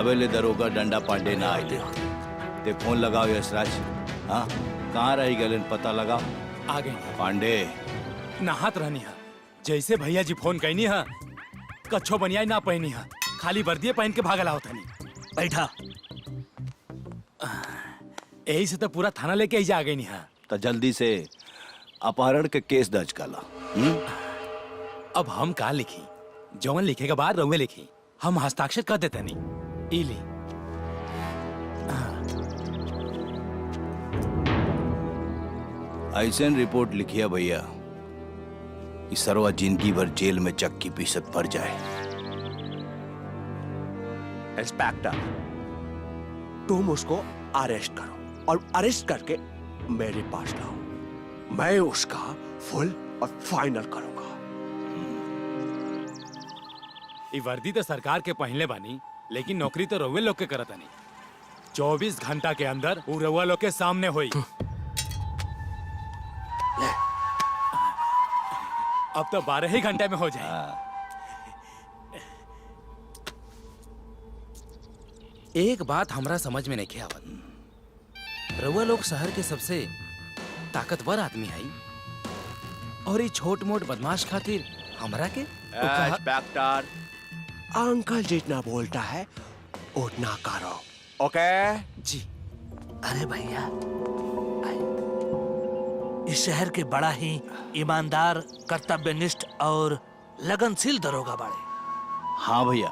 अबेले दरोगा डंडा पांडे ना आइले ते फोन लगाओ यशराज। हाँ कहाँ रही गलन पता लगाओ। आ गए पांडे नहात रहनी है जैसे भैया जी फोन कहनी है कच्छो बनियाई ना पहनी है खाली वर्दिये पहन के भागला होता नहीं। बैठा। यही से तो पूरा थाना लेके ही जा गई है। तो जल्दी से अपहरण के केस दर्ज कला। अब हम का लिखी जौन लिखे के बाद रउए लिखी हम हस्ताक्षर कर देते नहीं। इली ऐसे रिपोर्ट लिखिया भैया कि सरवा जिंदगी भर जेल में चक्की पीसत पड़ जाए। इंस्पेक्टर, तुम उसको अरेस्ट करो और अरेस्ट करके मेरे पास लाओ। मैं उसका फुल और फाइनल करूंगा। ये वर्दी तो सरकार के पहनले बानी लेकिन नौकरी तो रउए लोग के करता नहीं। 24 घंटा के अंदर वो रउआ लोग के सामने हुई। अब तो 12 ही घंटे में हो जाए। एक बात हमरा समझ में नहीं आवत। रउआ लोग शहर के सबसे ताकतवर आदमी है और ये छोट मोट बदमाश खातिर हमरा के इंस्पेक्टर, अंकल जितना बोलता है उतना करो। ओके जी। अरे भैया, इस शहर के बड़ा ही ईमानदार, कर्तव्यनिष्ठ और लगनशील दरोगा बाड़े। हाँ भैया,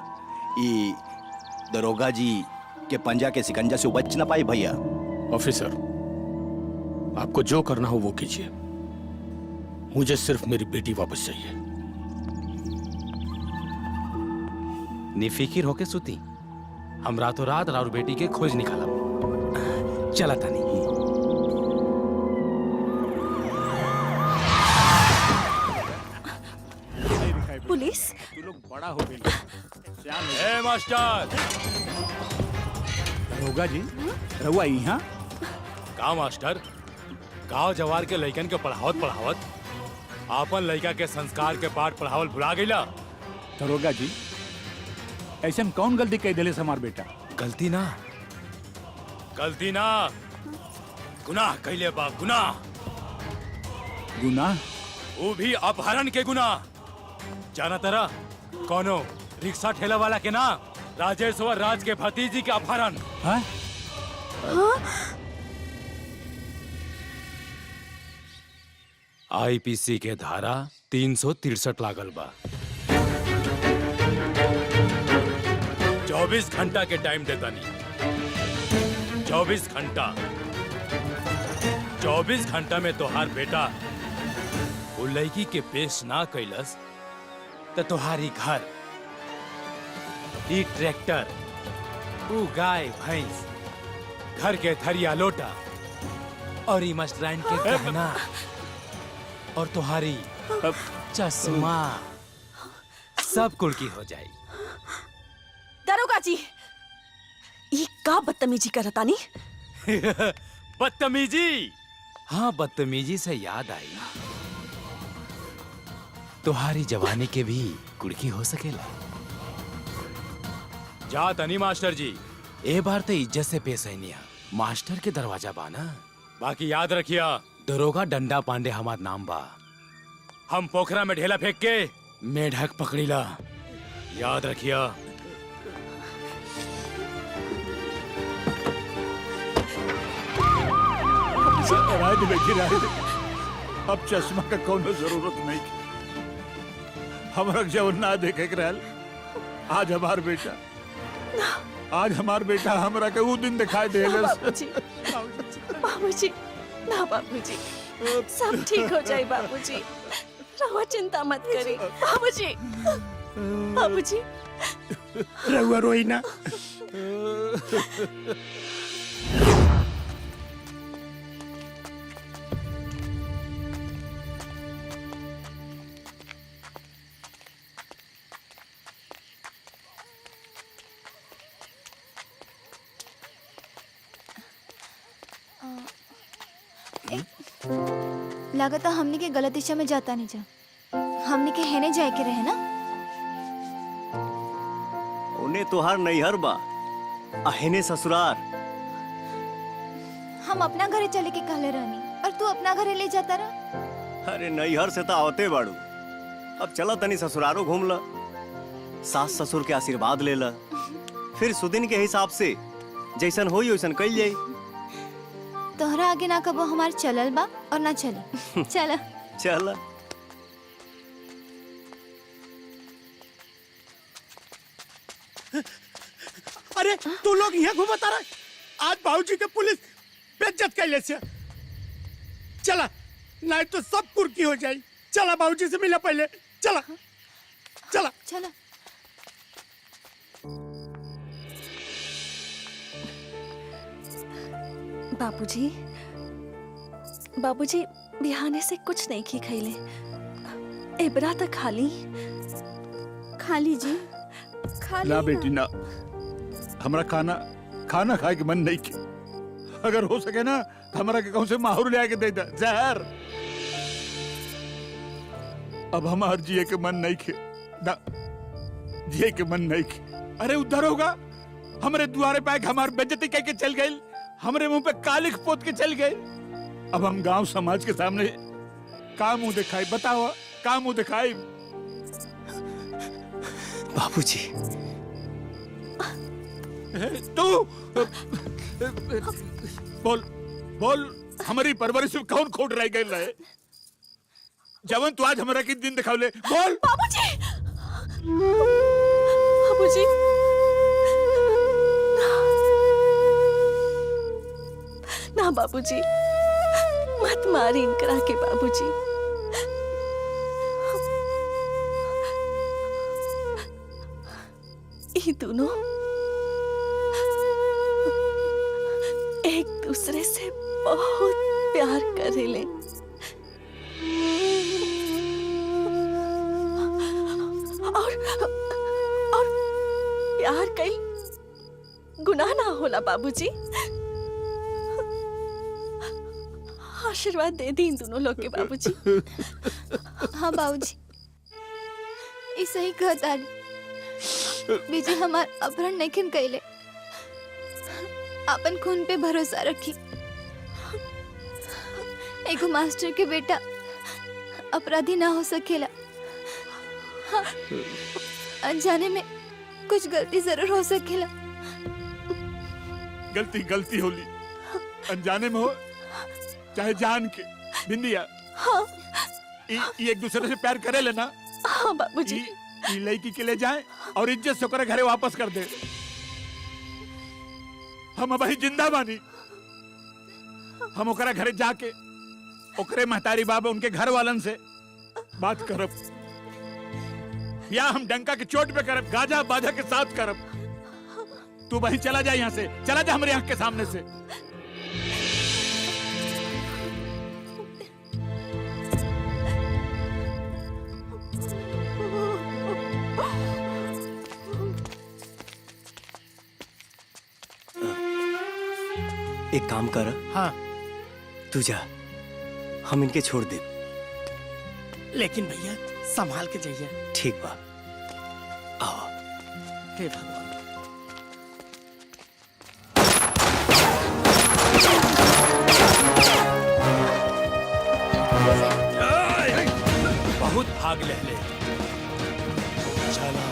ये दरोगा जी के पंजा के सिकंजा से बच ना पाई भैया। ऑफिसर, आपको जो करना हो वो कीजिए, मुझे सिर्फ मेरी बेटी वापस चाहिए। निफिकिर होके सुती, हम रातों रात राउर बेटी के खोज निकाला। चला था नहीं। पुलिस तू लोग बड़ा हो गए। ए मास्टर, दरोगा जी, रहुआ यहाँ? का मास्टर, गांव जवार के लइकन के पढ़ावत आपन लइका के संस्कार के पाठ पढ़ावल भुला गईला। दरोगा जी, ऐसे में कौन गलती कह दिले हमार बेटा? गलती ना गुनाह कैले बा। गुनाह गुनाह? वो भी अपहरण के गुनाह। जाना तरा कौनो रिक्शा ठेला वाला के ना, राजेश्वर राज के भतीजी के अपहरण। हाँ? आईपीसी के धारा 363 लागल बा। 24 घंटा के टाइम देता नहीं। 24 घंटा 24 घंटा में तोहार बेटा वो लड़की के पेश ना कैलस तो तोहारी घर, ई ट्रैक्टर, वो गाय भैंस, घर के थरिया लोटा और ई मस्टराइन के गहना और तुम्हारी चश्मा सब कुड़की हो जाए। दरोगा जी, ये का बदतमीजी करतानी? बदतमीजी? हाँ, बदतमीजी से याद आई, तुम्हारी जवानी के भी कुड़की हो सकेला। जा तनी मास्टर जी, ए बार तो इज्जत से पेश है निया। मास्टर के दरवाजा बाना। बाकी याद रखिया, दरोगा डंडा पांडे हमार नाम बा। हम पोखरा में ढेला फेंक के मेढक पकड़ीला, याद रखिया। अब चश्मा का कोनो जरूरत नहीं। हमरा जब ना देखे के रहल, आज हमार बेटा हमरा के वो दिन दिखाई देलस। बाबूजी, ना बाबूजी, सब ठीक हो जाए बाबूजी। रहुआ चिंता मत करी बाबूजी। बाबूजी रहुआ रोई ना। लागत हमने के गलत दिशा में जाता नहीं जा। हमने के हेने जाए के रहे ना। उन्हें तोहार नैहर बा, अहेने ससुरार। हम अपना घरे चले के कहले रहनी और तू अपना घरे ले जाता रहा। अरे नैहर से तो आवते बाड़ू, अब चला तनी ससुरारो घूम ला, सास ससुर के आशीर्वाद ले ला, फिर सुदिन के हिसाब से जैसन होई वैसन कइल जाई। तोहरा आगे ना कबो हमार चलल बा और ना चली। चला। चला। अरे तू लोग यहाँ घूमता रहे, आज बाबूजी के पुलिस बेइज्जत कैले से। चला, नहीं तो सब कुर्की हो जाई। चला बाबूजी से मिला पहले। चला चला चला। बाबूजी, बाबूजी बिहाने से कुछ नहीं की खैले। एबरा तक खाली खाली जी खाली ना बेटी ना, हमारा खाना खाना खाए के मन नहीं के। अगर हो सके ना तो हमारा के कहूं से माहौर ले आके दे दे जहर। अब हमार जिए के मन नहीं के ना, जिए के मन नहीं के। अरे उधर होगा हमारे द्वारे पे हमार बेइज्जती कह के चल गई, हमारे मुंह पे कालिख पोत के चल गए। अब हम गांव समाज के सामने का मुंह दिखाई, बताओ का मुंह दिखाई। बाबूजी तू बोल बोल, हमारी परवरिश में कौन खोट रह गए रहे? जवन तू आज हमारा किस दिन दिखावले, बोल। बाबूजी, बाबूजी, ना बाबूजी, मत मारी इनकरा के बाबूजी। ये दोनों एक दूसरे से बहुत प्यार करेले। और प्यार कई गुनाह ना होला बाबूजी। आशीर्वाद दे दी इन दोनों लोग के बाबूजी। हाँ बाबूजी, ई सही कहता बीजी हमार अपहरण नहीं कैले। अपन खून पे भरोसा रखी। एगो मास्टर के बेटा अपराधी ना हो सकेला। हाँ, अनजाने में कुछ गलती जरूर हो सकेला। गलती गलती होली, अनजाने में हो चाहे जान के। बिंदिया, हाँ, एक दूसरे से प्यार करे लेना। हाँ बाबूजी। लड़की के ले जाए और इज्जत से ओकरा घरे वापस कर दे। हम अभी जिंदा बानी, हम ओकरा घरे जाके ओकरे महतारी बाबा उनके घर वालन से बात करब, या हम डंका के चोट पे करब, गाजा बाजा के साथ करब। तू वहीं चला जा, यहाँ से चला जा हमारे आंख के सामने से। एक काम कर। हाँ, तू जा, हम इनके छोड़ दे। लेकिन भैया संभाल के जाइए। ठीक बा, आओ। हे भगवान। बहुत भाग ले चला।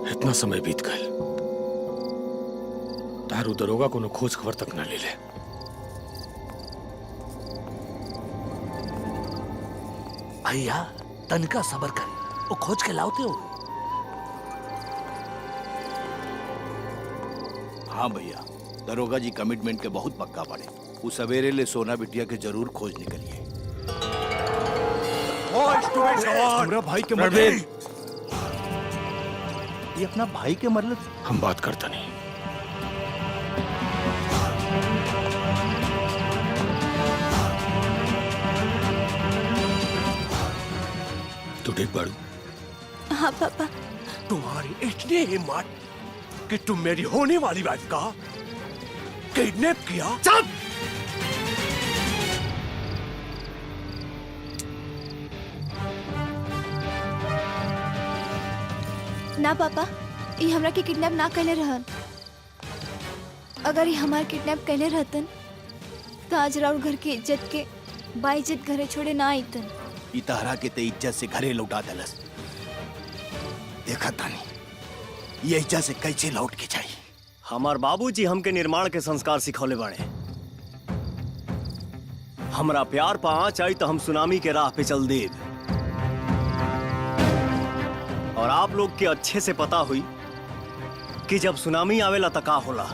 इतना समय बीत गल, तारू दरोगा कोनो खोज खबर तक न ले ले। भैया तनिका सबर कर, वो खोज के लाते हो। हाँ भैया, दरोगा जी कमिटमेंट के बहुत पक्का पड़े। वो सवेरे ले सोना बिटिया के जरूर खोज निकलिए। हमरा भाई के रणवीर, ये अपना भाई के मतलब हम बात करता नहीं। तू ठीक बाड़ू? हाँ पापा। तुम्हारी इतनी हिम्मत कि तुम मेरी होने वाली वाइफ का किडनैप किया? चुप! ना पापा, ये हमरा के किडनैप ना कैले रहन। अगर ये हमार किडनैप कैले रहतन तो आज राउर घर की इज्जत के बाइज्जत घरे छोड़े ना आईतन। ई तहरा के ते इज्जत से घरे लौटा देलस। देखा तानी ये इज्जत से कैसे लौट के जाई। हमार बाबूजी हमके निर्माण के संस्कार सिखौले बाड़े। हमरा प्यार पा आँच आई तो हम सुनामी के राह पे चल देब। और आप लोग के अच्छे से पता हुई कि जब सुनामी आवेला त का होला।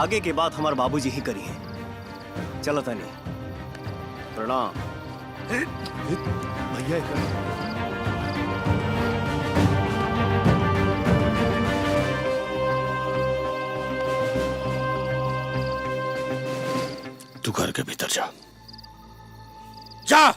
आगे के बात हमार बाबूजी ही करी है। चलो तनी, प्रणाम। भैया तू घर के भीतर जा। जा।